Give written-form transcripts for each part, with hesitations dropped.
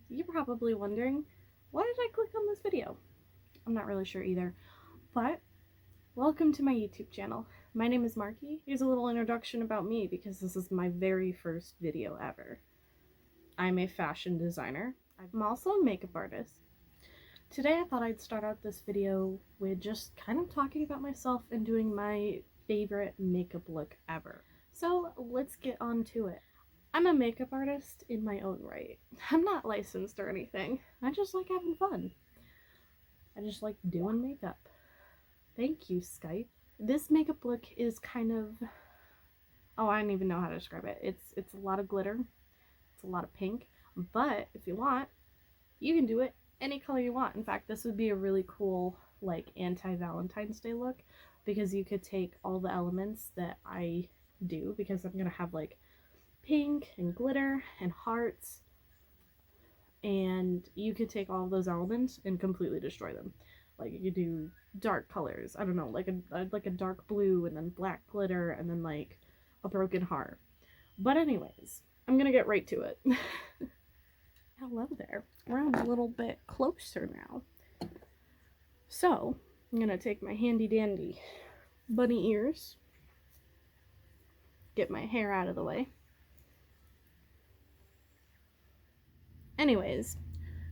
You're probably wondering, why did I click on this video? I'm not really sure either, but welcome to my YouTube channel. My name is Marky. Here's a little introduction about me because this is my very first video ever. I'm a fashion designer. I'm also a makeup artist. Today I thought I'd start out this video with just kind of talking about myself and doing my favorite makeup look ever. So let's get on to it. I'm a makeup artist in my own right. I'm not licensed or anything. I just like having fun. I just like doing makeup. Thank you, Skype. This makeup look is kind of... oh, I don't even know how to describe it. It's a lot of glitter. It's a lot of pink. But if you want, you can do it any color you want. In fact, this would be a really cool, like, anti-Valentine's Day look, because you could take all the elements that I do, because I'm gonna have, like, pink and glitter and hearts, and you could take all of those elements and completely destroy them. Like, you could do dark colors, I don't know, like a dark blue and then black glitter and then like a broken heart. But anyways, I'm gonna get right to it. Hello there. We're a little bit closer now. So I'm gonna take my handy dandy bunny ears, get my hair out of the way. Anyways,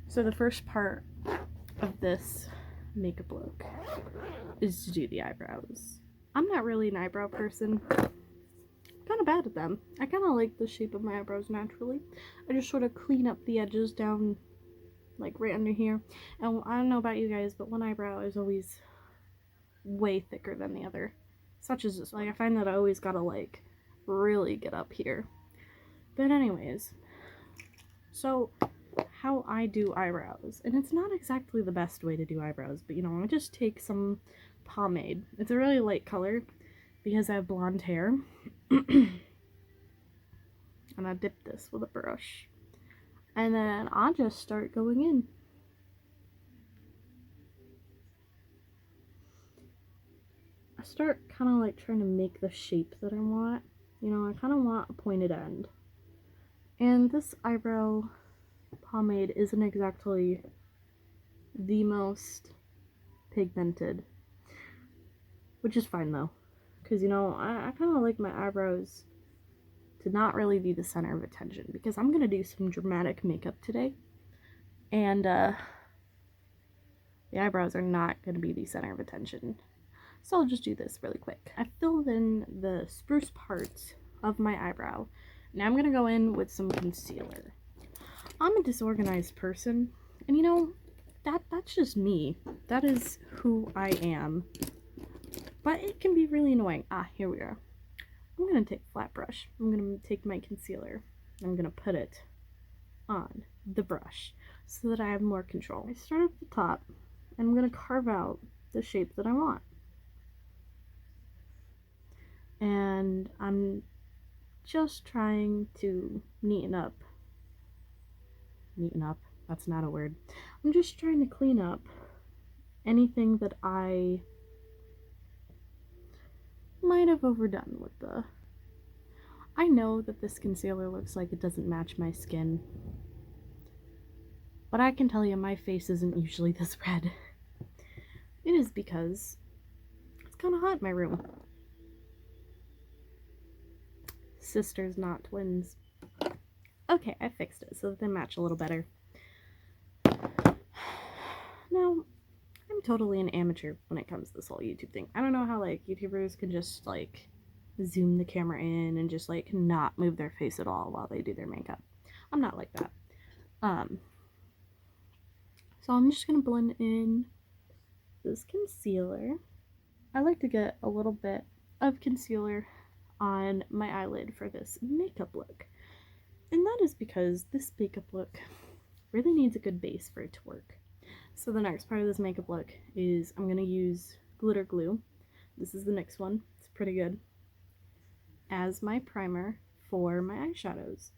so the first part of this makeup look is to do the eyebrows. I'm not really an eyebrow person. I'm kind of bad at them. I kind of like the shape of my eyebrows naturally. I just sort of clean up the edges down, like right under here. And I don't know about you guys, but one eyebrow is always way thicker than the other. Such as this. Like, I find that I always gotta like really get up here. But anyways, so how I do eyebrows, and it's not exactly the best way to do eyebrows, but you know, I just take some pomade. It's a really light color because I have blonde hair. And I dip this with a brush, and then I'll just start going in. I start kind of like trying to make the shape that I want. You know, I kind of want a pointed end. And this eyebrow pomade isn't exactly the most pigmented, which is fine though, because you know, I kind of like my eyebrows to not really be the center of attention, because I'm gonna do some dramatic makeup today, and the eyebrows are not gonna be the center of attention. So I'll just do this really quick. I filled in the spruce parts of my eyebrow. Now I'm gonna go in with some concealer. I'm a disorganized person, and you know, that's just me. That is who I am. But it can be really annoying. Ah, here we are. I'm gonna take a flat brush. I'm gonna take my concealer. I'm gonna put it on the brush so that I have more control. I start at the top, and I'm gonna carve out the shape that I want. And I'm just trying to neaten up. Neaten up? That's not a word. I'm just trying to clean up anything that I might have overdone with the... I know that this concealer looks like it doesn't match my skin, but I can tell you my face isn't usually this red. It is because it's kind of hot in my room. Sisters, not twins. Okay, I fixed it so that they match a little better. Now, I'm totally an amateur when it comes to this whole YouTube thing. I don't know how, like, YouTubers can just, like, zoom the camera in and just, like, not move their face at all while they do their makeup. I'm not like that. So I'm just gonna blend in this concealer. I like to get a little bit of concealer on my eyelid for this makeup look. And that is because this makeup look really needs a good base for it to work. So the next part of this makeup look is I'm going to use glitter glue. This is the next one. It's pretty good. As my primer for my eyeshadows.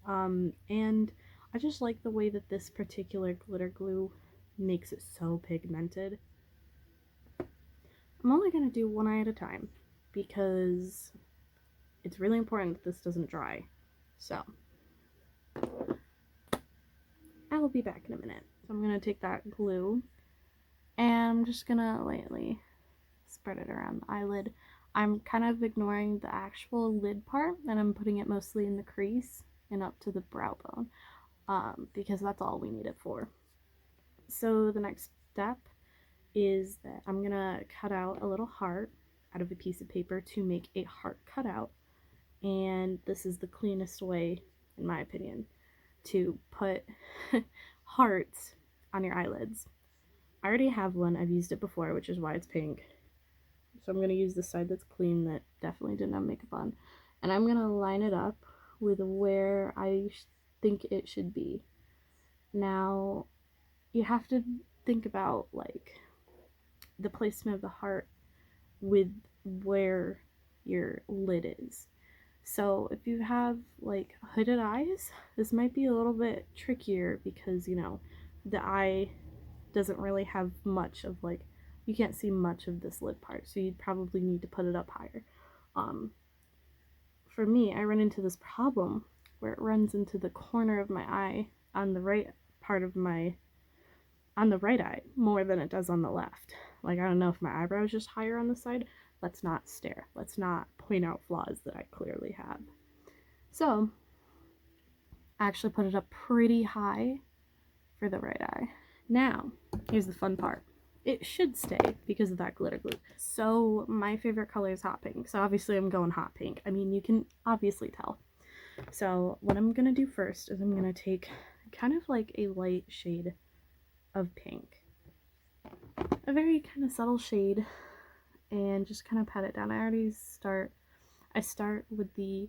And I just like the way that this particular glitter glue makes it so pigmented. I'm only going to do one eye at a time because it's really important that this doesn't dry. So I will be back in a minute. So I'm going to take that glue and I'm just going to lightly spread it around the eyelid. I'm kind of ignoring the actual lid part and I'm putting it mostly in the crease and up to the brow bone because that's all we need it for. So the next step is that I'm going to cut out a little heart out of a piece of paper to make a heart cutout. And this is the cleanest way, in my opinion, to put hearts on your eyelids. I already have one. I've used it before, which is why it's pink. So I'm going to use the side that's clean that definitely didn't have makeup on. And I'm going to line it up with where I think it should be. Now, you have to think about like the placement of the heart with where your lid is. So if you have like hooded eyes, this might be a little bit trickier because, you know, the eye doesn't really have much of like, you can't see much of this lid part, so you'd probably need to put it up higher. For me, I run into this problem where it runs into the corner of my eye on the right part of on the right eye more than it does on the left. Like, I don't know if my eyebrow is just higher on the side. Let's not stare. Let's not point out flaws that I clearly have. So, I actually put it up pretty high for the right eye. Now, here's the fun part. It should stay because of that glitter glue. So, my favorite color is hot pink. So, obviously, I'm going hot pink. I mean, you can obviously tell. So, what I'm going to do first is I'm going to take kind of like a light shade of pink. A very kind of subtle shade. And just kind of pat it down. I start with the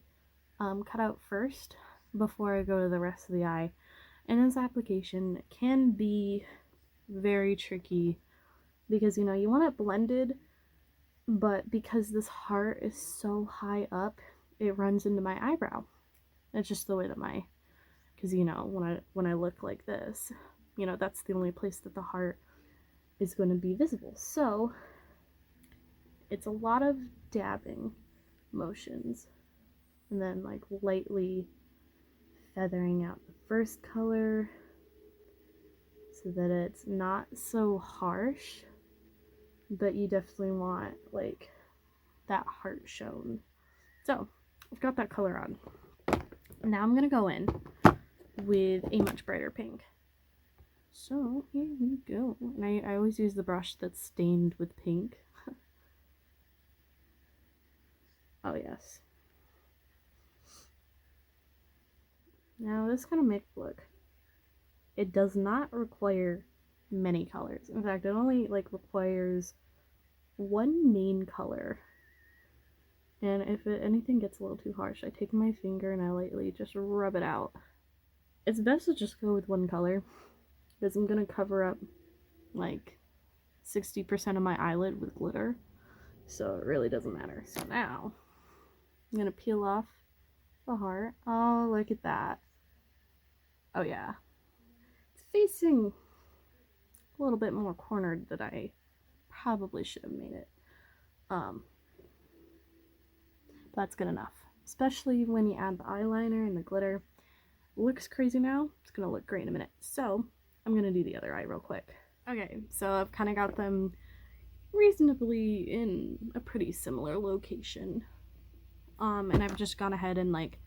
cutout first before I go to the rest of the eye. And this application can be very tricky because, you know, you want it blended, but because this heart is so high up, it runs into my eyebrow. It's just the way that because, you know, when I look like this, you know, that's the only place that the heart is going to be visible. So it's a lot of dabbing motions and then like lightly feathering out the first color so that it's not so harsh, but you definitely want like that heart shown. So I've got that color on. Now I'm gonna go in with a much brighter pink. So here we go. And I always use the brush that's stained with pink. Oh yes. Now this kind of makeup look, it does not require many colors. In fact, it only like requires one main color. And if anything gets a little too harsh, I take my finger and I lightly just rub it out. It's best to just go with one color because I'm gonna cover up like 60% of my eyelid with glitter, so it really doesn't matter. So now I'm gonna peel off the heart. Oh, look at that. Oh yeah, it's facing a little bit more cornered than I probably should have made it. That's good enough, especially when you add the eyeliner and the glitter. It looks crazy now. It's gonna look great in a minute. So I'm gonna do the other eye real quick. Okay, so I've kind of got them reasonably in a pretty similar location. And I've just gone ahead and like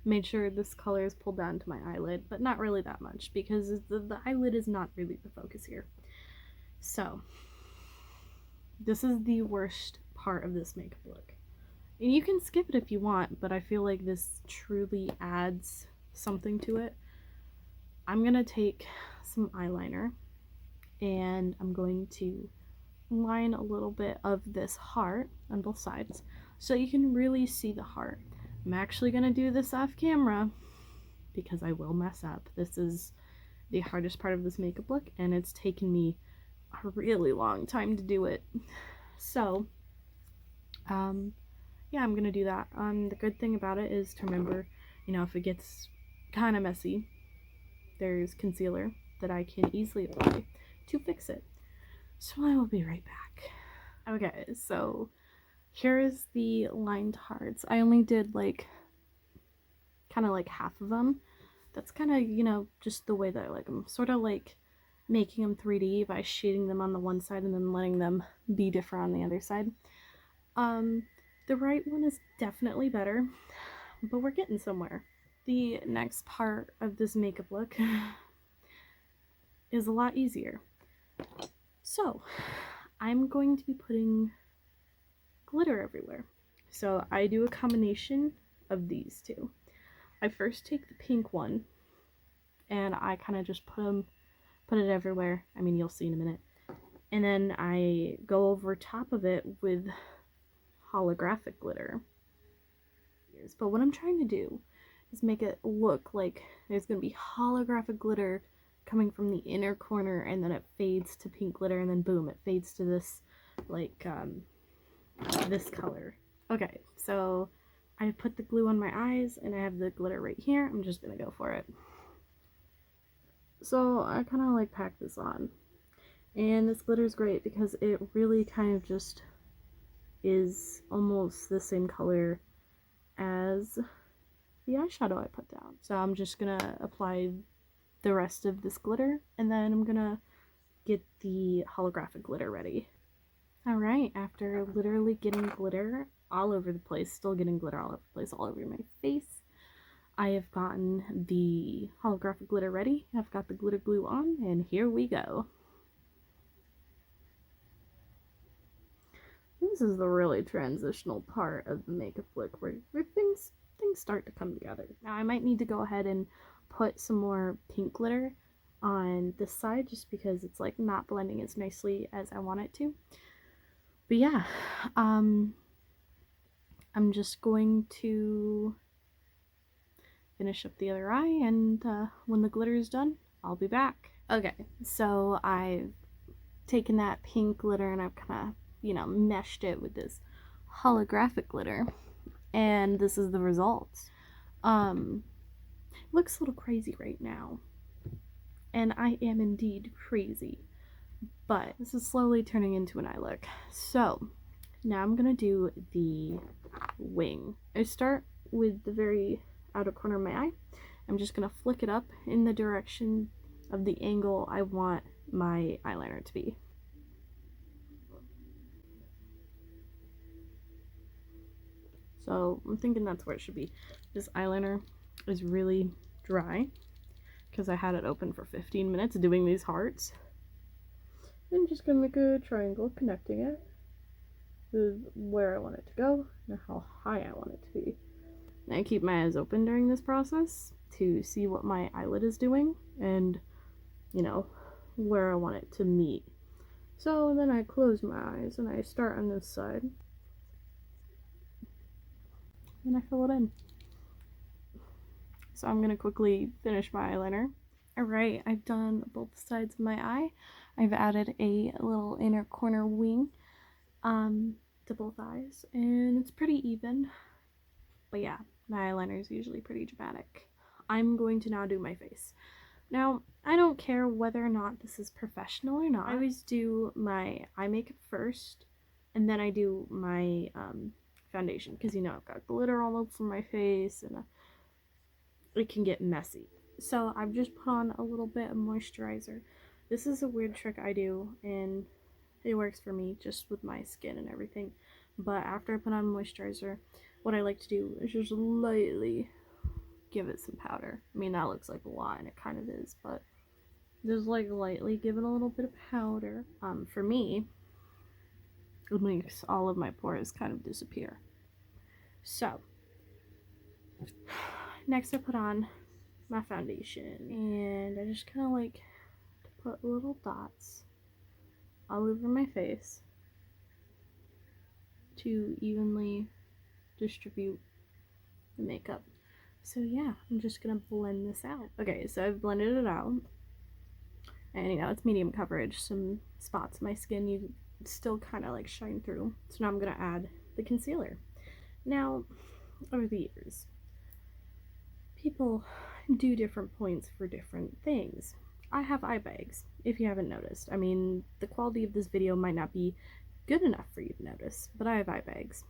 made sure this color is pulled down to my eyelid, but not really that much because the eyelid is not really the focus here. So this is the worst part of this makeup look. And you can skip it if you want, but I feel like this truly adds something to it. I'm gonna take some eyeliner and I'm going to line a little bit of this heart on both sides so you can really see the heart. I'm actually gonna do this off camera because I will mess up. This is the hardest part of this makeup look and it's taken me a really long time to do it. So yeah, I'm gonna do that. The good thing about it is to remember, you know, if it gets kind of messy, there's concealer that I can easily apply to fix it. So I will be right back. Okay, so here is the lined hearts. I only did like kind of like half of them. that's kind of, you know, just the way that I like them. Sort of like making them 3D by shading them on the one side and then letting them be different on the other side. The right one is definitely better, but we're getting somewhere. The next part of this makeup look is a lot easier. So, I'm going to be putting glitter everywhere. So I do a combination of these two. I first take the pink one and I kind of just put it everywhere. I mean, you'll see in a minute. And then I go over top of it with holographic glitter. But what I'm trying to do is make it look like there's going to be holographic glitter coming from the inner corner, and then it fades to pink glitter, and then boom, it fades to this, like, this color. Okay, so I put the glue on my eyes, and I have the glitter right here. I'm just gonna go for it. So I kind of like pack this on, and this glitter is great because it really kind of just is almost the same color as the eyeshadow I put down. So I'm just gonna apply the rest of this glitter, and then I'm gonna get the holographic glitter ready. Alright, after literally getting glitter all over the place, still getting glitter all over the place, all over my face, I have gotten the holographic glitter ready. I've got the glitter glue on, and here we go. This is the really transitional part of the makeup look where things start to come together. Now I might need to go ahead and put some more pink glitter on this side just because it's like not blending as nicely as I want it to. But yeah, I'm just going to finish up the other eye, and when the glitter is done, I'll be back. Okay, so I've taken that pink glitter and I've kind of, you know, meshed it with this holographic glitter, and this is the result. It looks a little crazy right now, and I am indeed crazy, but this is slowly turning into an eye look. So now I'm gonna do the wing. I start with the very outer corner of my eye. I'm just gonna flick it up in the direction of the angle I want my eyeliner to be. So I'm thinking that's where it should be. This eyeliner is really dry because I had it open for 15 minutes doing these hearts. I'm just gonna make a triangle connecting it with where I want it to go and how high I want it to be. And I keep my eyes open during this process to see what my eyelid is doing and, you know, where I want it to meet. So then I close my eyes and I start on this side. And I fill it in. So I'm gonna quickly finish my eyeliner. Alright, I've done both sides of my eye. I've added a little inner corner wing to both eyes, and it's pretty even. But yeah, my eyeliner is usually pretty dramatic. I'm going to now do my face. Now, I don't care whether or not this is professional or not. I always do my eye makeup first, and then I do my foundation, because, you know, I've got glitter all over my face, and it can get messy. So I've just put on a little bit of moisturizer. This is a weird trick I do, and it works for me just with my skin and everything. But after I put on moisturizer, what I like to do is just lightly give it some powder. I mean, that looks like a lot, and it kind of is, but just like lightly give it a little bit of powder. For me, it makes all of my pores kind of disappear. So next I put on my foundation, and I just kind of like to put little dots all over my face to evenly distribute the makeup. So yeah, I'm just gonna blend this out. Okay, so I've blended it out, and you know, it's medium coverage. Some spots of my skin you still kind of like shine through. So now I'm gonna add the concealer. Now, over the years, people do different points for different things. I have eye bags, if you haven't noticed. I mean, the quality of this video might not be good enough for you to notice, but I have eye bags.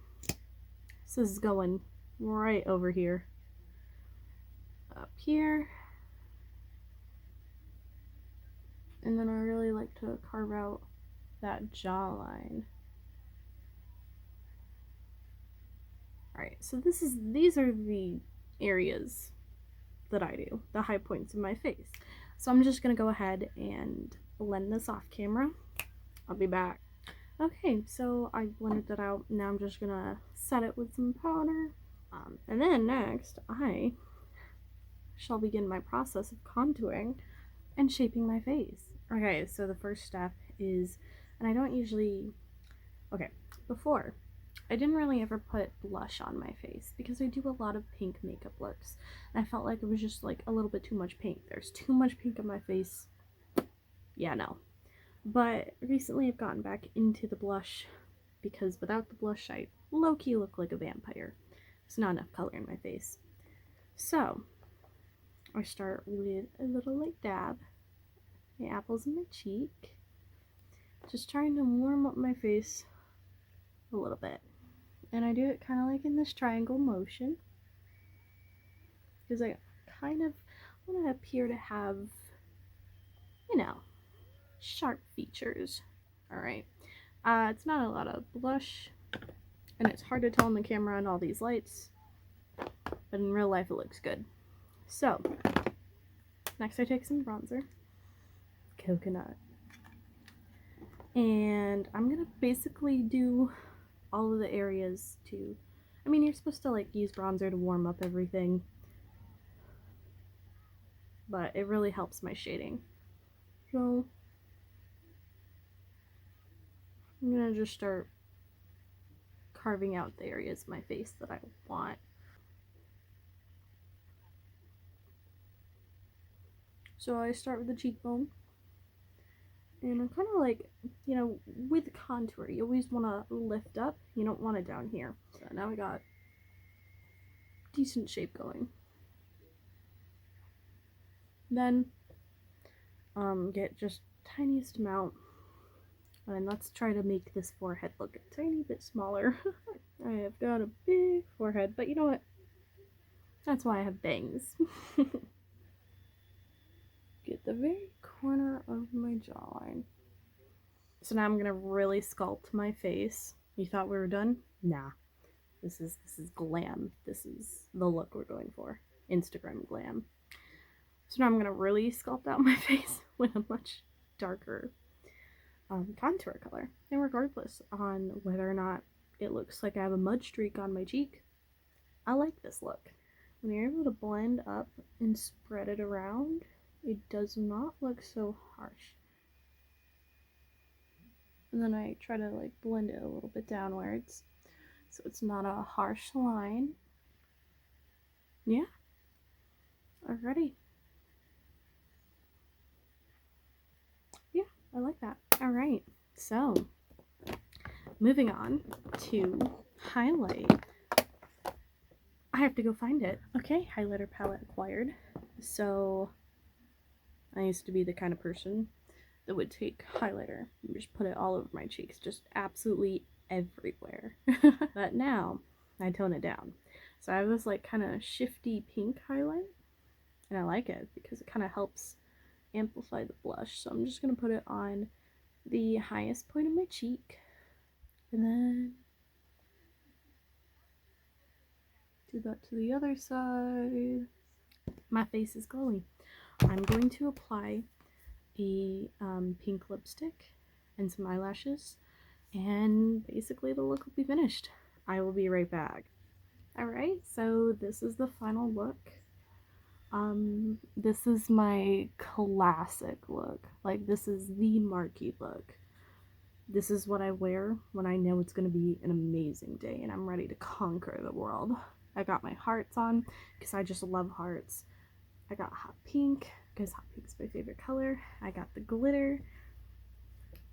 So this is going right over here, up here, And then I really like to carve out that jawline. Alright, so these are the areas that I do, the high points of my face. So I'm just gonna go ahead and blend this off camera. I'll be back. Okay, so I blended that out. Now I'm just gonna set it with some powder. And then next, I shall begin my process of contouring and shaping my face. Okay, so the first step is, and I don't usually, okay, before, I didn't really ever put blush on my face because I do a lot of pink makeup looks. And I felt like it was just like a little bit too much pink. There's too much pink on my face. Yeah, no. But recently I've gotten back into the blush because without the blush I low-key look like a vampire. There's not enough color in my face. So I start with a little like dab, my apples in my cheek, just trying to warm up my face a little bit. And I do it kind of like in this triangle motion because I kind of want to appear to have, you know, sharp features. Alright, it's not a lot of blush, and it's hard to tell on the camera and all these lights, but in real life it looks good. So, next I take some bronzer, coconut, and I'm gonna basically do all of the areas to, I mean, you're supposed to like use bronzer to warm up everything, but it really helps my shading. So I'm gonna just start carving out the areas of my face that I want. So I start with the cheekbone, and I'm kind of like, you know, with contour, you always want to lift up, you don't want it down here. So now I got decent shape going. Then get just tiniest amount, and let's try to make this forehead look a tiny bit smaller. I have got a big forehead, but you know what? That's why I have bangs. Get the very corner of my jawline. So now I'm gonna really sculpt my face. You thought we were done? Nah. This is glam. This is the look we're going for. Instagram glam. So now I'm gonna really sculpt out my face with a much darker contour color. And regardless on whether or not it looks like I have a mud streak on my cheek, I like this look. When you're able to blend up and spread it around, it does not look so harsh. And then I try to like blend it a little bit downwards so it's not a harsh line. Yeah. Alrighty. Yeah, I like that. Alright, so moving on to highlight. I have to go find it. Okay, highlighter palette acquired. So I used to be the kind of person that would take highlighter and just put it all over my cheeks, just absolutely everywhere. But now I tone it down. So I have this like kind of shifty pink highlight, and I like it because it kind of helps amplify the blush. So I'm just going to put it on the highest point of my cheek, and then do that to the other side. My face is glowy. I'm going to apply a pink lipstick and some eyelashes, and basically the look will be finished. I will be right back. Alright, so this is the final look. This is my classic look. Like, this is the Marky look. This is what I wear when I know it's going to be an amazing day and I'm ready to conquer the world. I got my hearts on because I just love hearts. I got hot pink because hot pink's my favorite color. I got the glitter.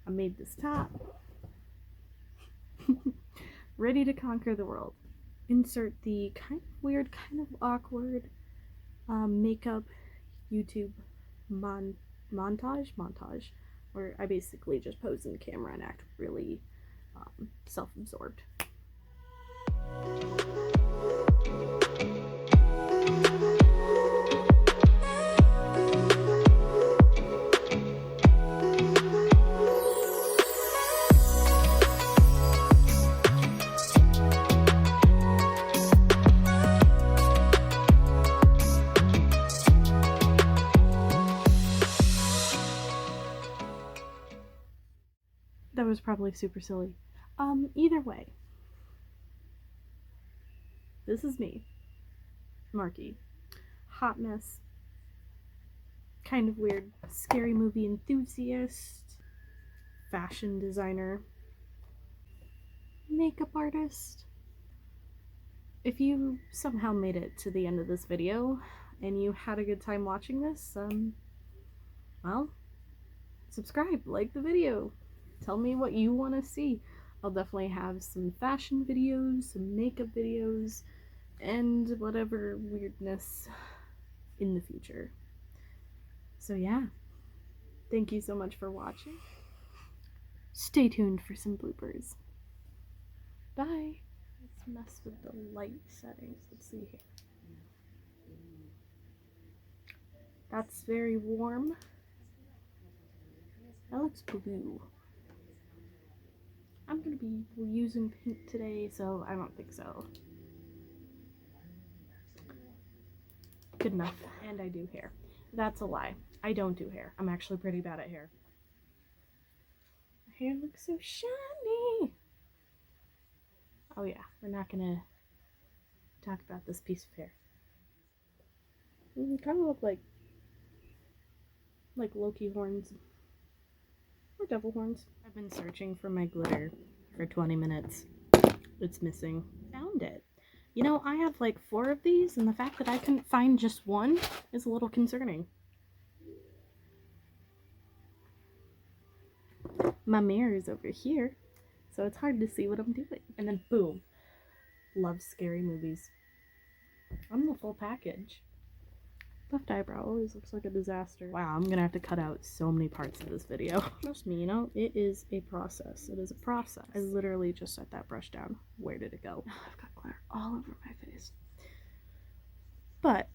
I made this top. Ready to conquer the world. Insert the kind of weird, kind of awkward makeup YouTube montage, where I basically just pose in the camera and act really self-absorbed. That was probably super silly. Either way. This is me. Marky. Hot mess. Kind of weird. Scary movie enthusiast. Fashion designer. Makeup artist. If you somehow made it to the end of this video and you had a good time watching this, well, subscribe, like the video, tell me what you want to see. I'll definitely have some fashion videos, some makeup videos, and whatever weirdness in the future. So yeah, thank you so much for watching. Stay tuned for some bloopers. Bye. Let's mess with the light settings. Let's see here. That's very warm. That looks blue. I'm gonna be using pink today, so I don't think so. Good enough. And I do hair. That's a lie. I don't do hair. I'm actually pretty bad at hair. My hair looks so shiny. Oh yeah, we're not gonna talk about this piece of hair. Kind of look like Loki horns or devil horns. I've been searching for my glitter for 20 minutes. It's missing. Found it. You know, I have like 4 of these, and the fact that I couldn't find just one is a little concerning. My mirror is over here, so it's hard to see what I'm doing. And then boom. Love scary movies. I'm the full package. Left eyebrow always looks like a disaster. Wow, I'm gonna have to cut out so many parts of this video. Trust me, you know, it is a process. It is a process. I literally just set that brush down. Where did it go? I've got glitter all over my face. But